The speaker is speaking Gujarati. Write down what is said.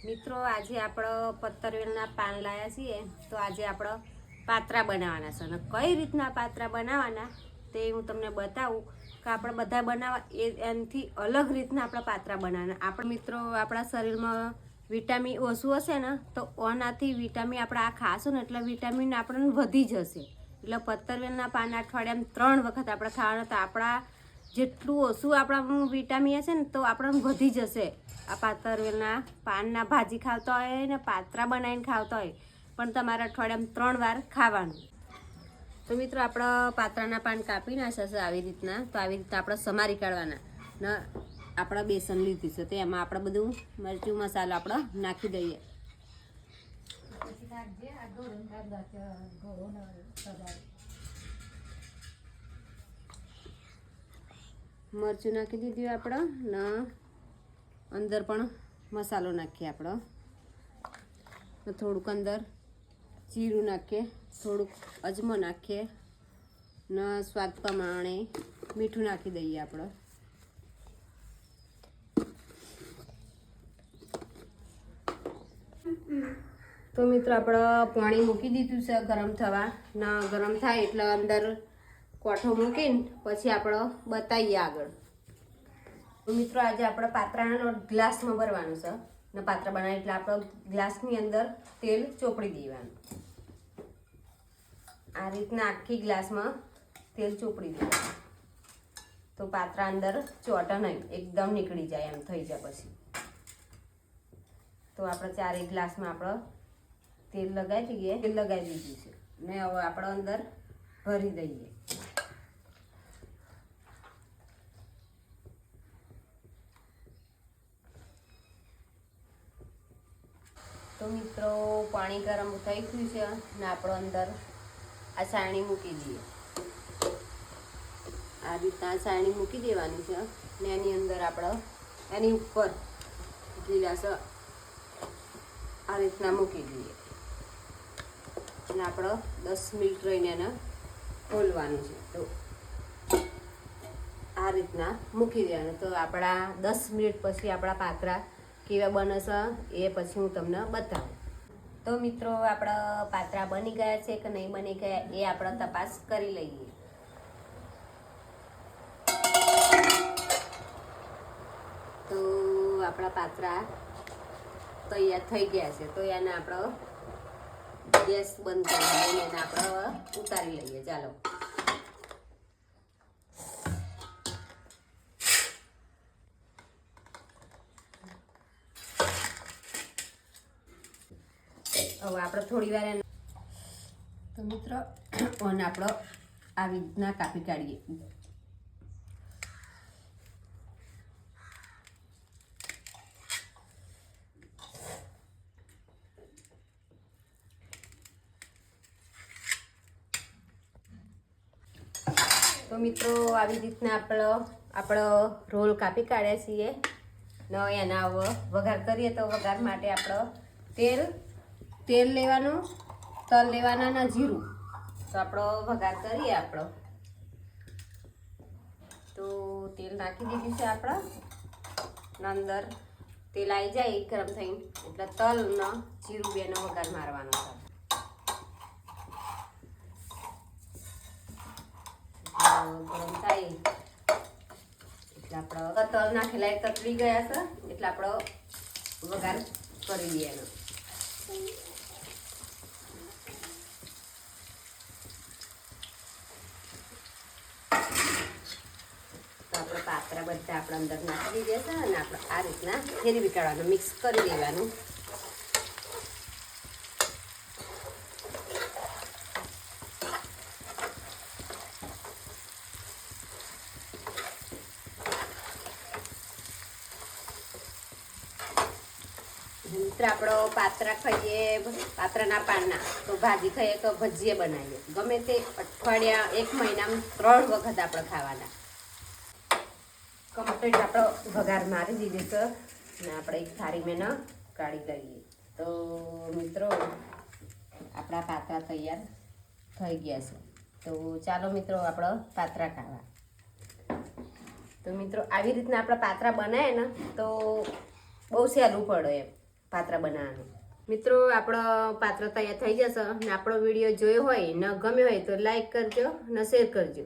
મિત્રો આજે આપણે પત્તરવેલના પાન લાયા છીએ તો આજે આપણે પાત્રા બનાવવાના છે અને કઈ રીતના પાત્રા બનાવવાના તે હું તમને બતાવું કે આપણે બધા બનાવવા એનાથી અલગ રીતના આપણે પાત્રા બનાવવાના. આપણે મિત્રો આપણા શરીરમાં વિટામિન ઓછું હશે ને તો ઓનાથી વિટામિન આપણે આ ખાશું ને એટલે વિટામિન આપણને વધી જશે. એટલે પત્તરવેલના પાન અઠવાડિયામાં 3 વખત આપણે ખાવાના. તો આપણા જેટલું ઓછું આપણામાં વિટામિન હશે ને તો આપણને વધી જશે. આ પત્તરવેલના પાનના ભાજી ખાવતા હોય ને પાત્રા બનાવીને ખાવતા હોય પણ તમારે અઠવાડિયામાં 3 વાર ખાવાનું. તો મિત્રો આપણે પાત્રાના પાન કાપી નાખ્યા આવી રીતના. તો આવી રીતના આપણે સમારી કાઢવાના ને આપણે બેસન લીધું છે તો એમાં આપણે બધું મરચું મસાલો આપણે નાખી દઈએ. મરચું નાખી દીધું આપણે ને અંદર પણ મસાલો નાખીએ આપણે. થોડુંક અંદર જીરું નાખીએ, થોડુંક અજમો નાખીએ ને સ્વાદ પ્રમાણે મીઠું નાખી દઈએ આપણે. તો મિત્રો આપણે પાણી મૂકી દીધું છે ગરમ થવા ને ગરમ થાય એટલે અંદર કોઠો મૂકીને પછી આપણે બતાવીએ આગળ. તો મિત્રો આજે આપણે પાત્રાનો ગ્લાસમાં ભરવાનું છે ને પાત્રા બનાવી એટલે આપણે ગ્લાસની અંદર તેલ ચોપડી દેવાનું. આ રીતના આખી ગ્લાસમાં તેલ ચોપડી દેવાનું તો પાત્રા અંદર ચોટા નહીં, એકદમ નીકળી જાય એમ થઈ જાય. પછી તો આપણે 4 ગ્લાસમાં આપણે તેલ લગાવી દઈએ. તેલ લગાવી દીધું છે ને હવે આપણે અંદર ભરી દઈએ. તો મિત્રો પાણી ગરમ થઈ ગયું છે ને આપણે અંદર આ સાયણી મૂકી દઈએ. આ રીતના સાયણી મૂકી દેવાની છે ને એની અંદર આપણે એની ઉપર ગીલાસ આ રીતના મૂકી દઈએ અને આપણે 10 મિનિટ રહીને એને ખોલવાનું છે. તો આ રીતના મૂકી દેવાનું. તો આપણા 10 મિનિટ પછી આપણા પાત્રા કેવા બને છે એ પછી હું તમને બતાવું. તો મિત્રો આપણા પાત્રા બની ગયા છે કે નહીં બની ગયા એ આપણે તપાસ કરી લઈએ. તો આપણા પાત્રા તૈયાર થઈ ગયા છે. તો એને આપણે ગેસ બંધ કરી દઈએ એને આપણે ઉતારી લઈએ. ચાલો હવે આપણે થોડી વાર તો મિત્રો ઓને આપણે આવી રીતના કાપી કાઢીએ. તો મિત્રો આવી રીતના આપણો રોલ કાપી કાઢ્યા છીએ ને એના વઘાર કરીએ. તો વઘાર માટે આપણો તેલ લેવાનું, તલ લેવાના ને જીરું. તો આપણો વઘાર કરીએ. આપણો તો તેલ નાખી દીધું છે આપણે ને અંદર તેલ આવી જાય ગરમ થઈને એટલે તલ ને જીરું બેનો વઘાર મારવાનો છે. ગરમ થાય એટલે આપણે તલ નાખેલા એ તતરી ગયા છે એટલે આપણો વઘાર કરી દઈએ એનો. પાત્રા બધા આપણે અંદર નાખી દીધા છે અને આપણે આ રીતના ફેરવી કાઢવાનું, મિક્સ કરી દેવાનું. મિત્ર આપણો પાત્રા ખાઈએ, પાત્રાના પાનના તો ભાજી ખાઈએ તો ભજીયા બનાવીએ. ગમે તે અઠવાડિયા 1 મહિનામાં 3 વખત આપણે ખાવાના. કમ્પ્લીટ આપણો વઘાર મારી દીધો છે અને આપણે એક થાળીમાં ન કાઢી લઈએ. તો મિત્રો આપણા પાત્રા તૈયાર થઈ ગયા છે. તો ચાલો મિત્રો આપણે પાત્રા ખાવા. તો મિત્રો આવી રીતના આપણા પાત્રા બનાવે ને તો બહુ સહેલું પડે એમ. પાત્રા બનાવવાનું. મિત્રો આપણો પાત્ર તૈયાર થઈ જશે ને આપણો વિડીયો જોયો હોય ને ગમ્યો હોય તો લાઈક કરજો ને શેર કરજો.